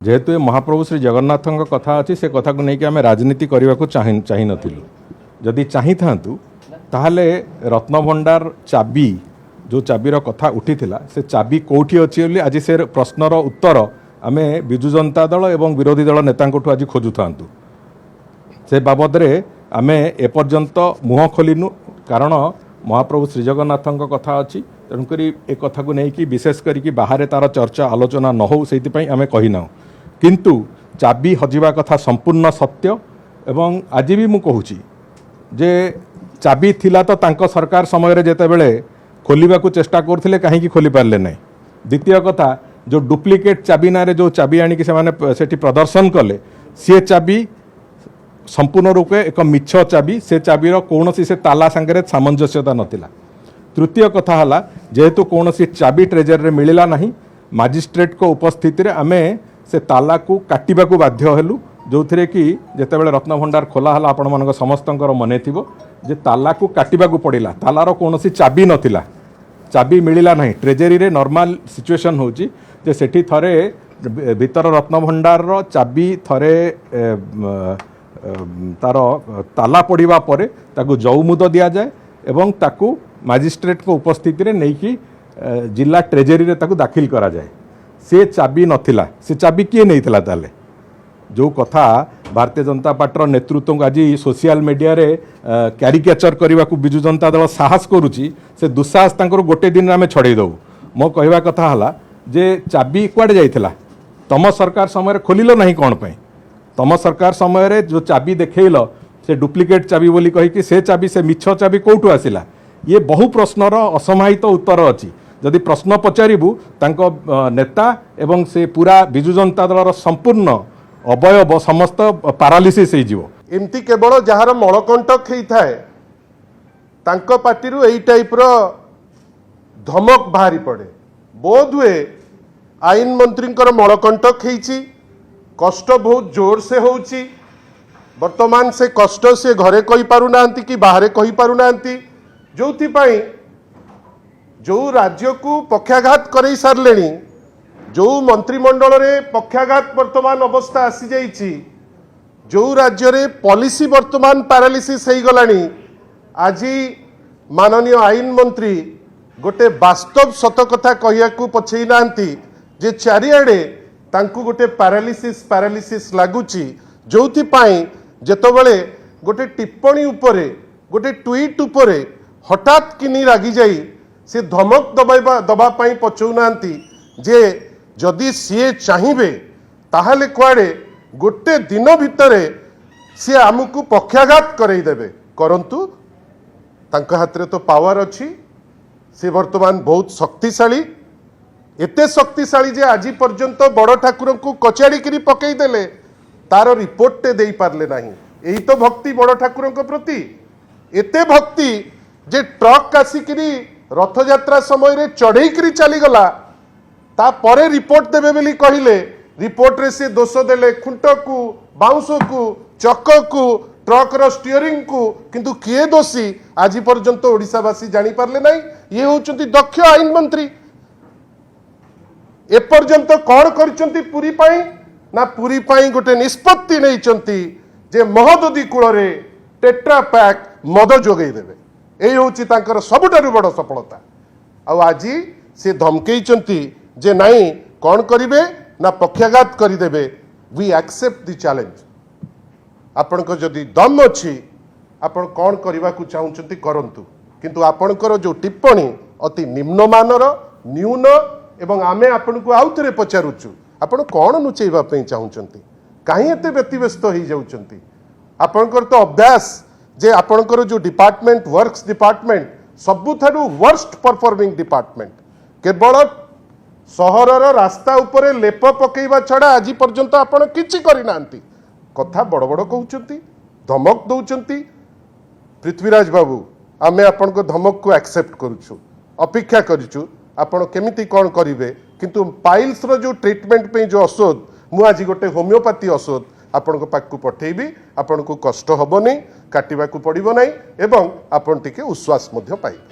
जेहेतु महाप्रभु श्री जगन्नाथ कथा अच्छी से कथा को लेकिन आम राजनीति करने को चाह नथिलु जदि चाही थांतु ताहले रत्नभंडार चाबी जो चाबीर कथा उठी से चाबी कौटी अच्छी बोली आज से प्रश्नर उत्तर आम विजु जनता दल एवं विरोधी दल नेता आज खोजु था से बाबद आम एपर्यंत मुह खोलनु कारण महाप्रभु श्री जगन्नाथ कथा अच्छी तेणुक ए कथा को लेकिन विशेष करके बाहर तार चर्चा आलोचना न हो से आम कहीना किंतु चाबी हजिबा कथा संपूर्ण सत्य एवं आज भी मुझे कहूँ जे चाबी थिला तो तांको सरकार समय रे जेते बेले खोलिबा को चेष्टा करथिले काहे की खोली पारले नै। द्वितीय कथा जो डुप्लिकेट चाबी ना रे जो चाबी आनी कि से माने सेठी प्रदर्शन कले सी चाबी संपूर्ण रूपे एक मिछ चाबी से चाबीर कौनसी से ताला संगे सामंजस्यता नथिला। तृतीय कथा हला जेहेतु कौनसी चाबी ट्रेजर रे मिलिला नाही मजिस्ट्रेट को उपस्थिति रे आमे से ताला को काटिबा को बाध्य हेलु जो थे कि जितेबाला रत्नभंडार खोला हला आपण मान समस्त मन थी जे ताला को काटिबा को पड़ा तालार कौन चाबी नथिला चाबी मिलिला नहीं ट्रेजेरी रे नॉर्मल सिचुएशन होची जे सेठी थरे भीतर रत्नभंडार रो चाबी थरे तार ताला पड़िबा परे ताकू जौमुद दिया जाए एवं ताकू मजिस्ट्रेट को उपस्थिति रे नहीं कि जिला ट्रेजेरी रे ताकू दाखिल करा जाए से चाबी नथिला से चाबी किए नहीं थिला ताले जो कथा भारतीय जनता पार्टी नेतृत्व को आज सोशल मीडिया रे क्यारिकेचर करने को विजु जनता दल साहस करुच्ची से दुस्साहस तांकर गोटे दिन आम छड़े दबू मो कहवा कथा हला जे चाबी कुआडे जाइथिला तम सरकार समय खोलिल नहीं कौन पे तम सरकार समय रे जो चाबी देखल से डुप्लिकेट चाबी बोली कही से चाबी से मिछ चाबी कौटू आसिला ये बहु प्रश्नर असमाहित उत्तर अच्छी जदि प्रश्न पचारू तांको नेता एवं से पूरा विजु जनता दल संपूर्ण अवयव समस्त पारालिसिस एमती केवल जार मणकंटक होता है तांको पार्टी यही टाइप रो धमक बाहरी पड़े बोध हुए आईन मंत्री मणकंटक होती कष्ट बहुत जोर से होची वर्तमान से कष्ट से घरे कही पारुना कि बाहर कही पारुना जो जो राज्य को पक्षाघात कर सारे जो मंत्रिमंडल रे पक्षाघात वर्तमान अवस्था आसी जाइछि जो राज्य रे पॉलिसी वर्तमान पैरालिसिस हो गलानी आज माननीय आईन मंत्री गोटे वास्तव सत कथा कहिया को पछई नांती जे चारिआडे तांकु गोटे पैरालिसिस लागुची जोथि पाई जेतबेले गोटे टिप्पणी उपरे गोटे ट्वीट उपरे हठात किनी रागी जाई से धमक दबा पाई पछौ नांती जे जदि सी चाहिए ताहले कुआडे गोटे दिन भितर सी आमको पक्षाघात करईदेवे करंतु तांका हाथ तो पावर अच्छी से वर्तमान बहुत शक्तिशाली एते शक्तिशाली जे आज पर्यंत बड़ ठाकुर को कचाड़ी पकईदेले तार रिपोर्ट टे दे पारले नहीं यही तो भक्ति बड़ ठाकुर प्रति एते भक्ति जे ट्रक आसिकी रथ यात्रा समय रे चढ़ई चलीगला तापरे रिपोर्ट देवे बोली कहले रिपोर्ट रे से दोष देले खुंट को बाउंस को चक को ट्रक रो स्टीयरिंग को किंतु किए दोषी आज पर्यंत ओडिशावासी जानी पारले नहीं ये होचंती दक्ष आईन मंत्री एपर्यंत कौन करचंती पुरी पाई ना पुरी पाई गोटे निष्पत्ति नहीं जे महोदधी कूल रे टेट्रा पैक मद जोगई देवे यही होची तांकर सबुठारु बड़ सफलता आज से धमकेइचंती जे नहीं कौन करिवे ना पक्षाघात करदेवे वी एक्सेप्ट द चैलेंज आपण को जदि दम अच्छी आपण कौन करने को चाहते करंतु किंतु आपणकर जो टिप्पणी अति निम्नमानर न्यून एवं आमे आपण को आउ थे पचारुचु आपण कौन लुचेबा चाहते कहीं एत व्यतिव्यस्त हो जाउचंती आपणकर तो अभ्यास जे आपणकर जो डिपार्टमेंट वर्क्स डिपार्टमेंट सबुठारु वर्स्ट परफॉर्मिंग डिपार्टमेंट केवल सहरर रास्ता उपरे लेप पकेवा छड़ा आज पर्यंत आपण किछि करिना कथा बड़ बड़ कहउचंती धमक दउचंती पृथ्वीराज बाबू आमे आपण को धमक को एक्सेप्ट करूछु अपेक्षा करूछु आपण केमिति कोन करिवे किंतु पाइल्स रो जो ट्रीटमेंट पे जो औषध मु आज गोटे होमियोपैथी औषध आपण को पाक को पठेबी आपण को कष्ट हबो नै काटिबा को पड़िबो नै एवं आपण टिके उश्वास मध्य पाइबे।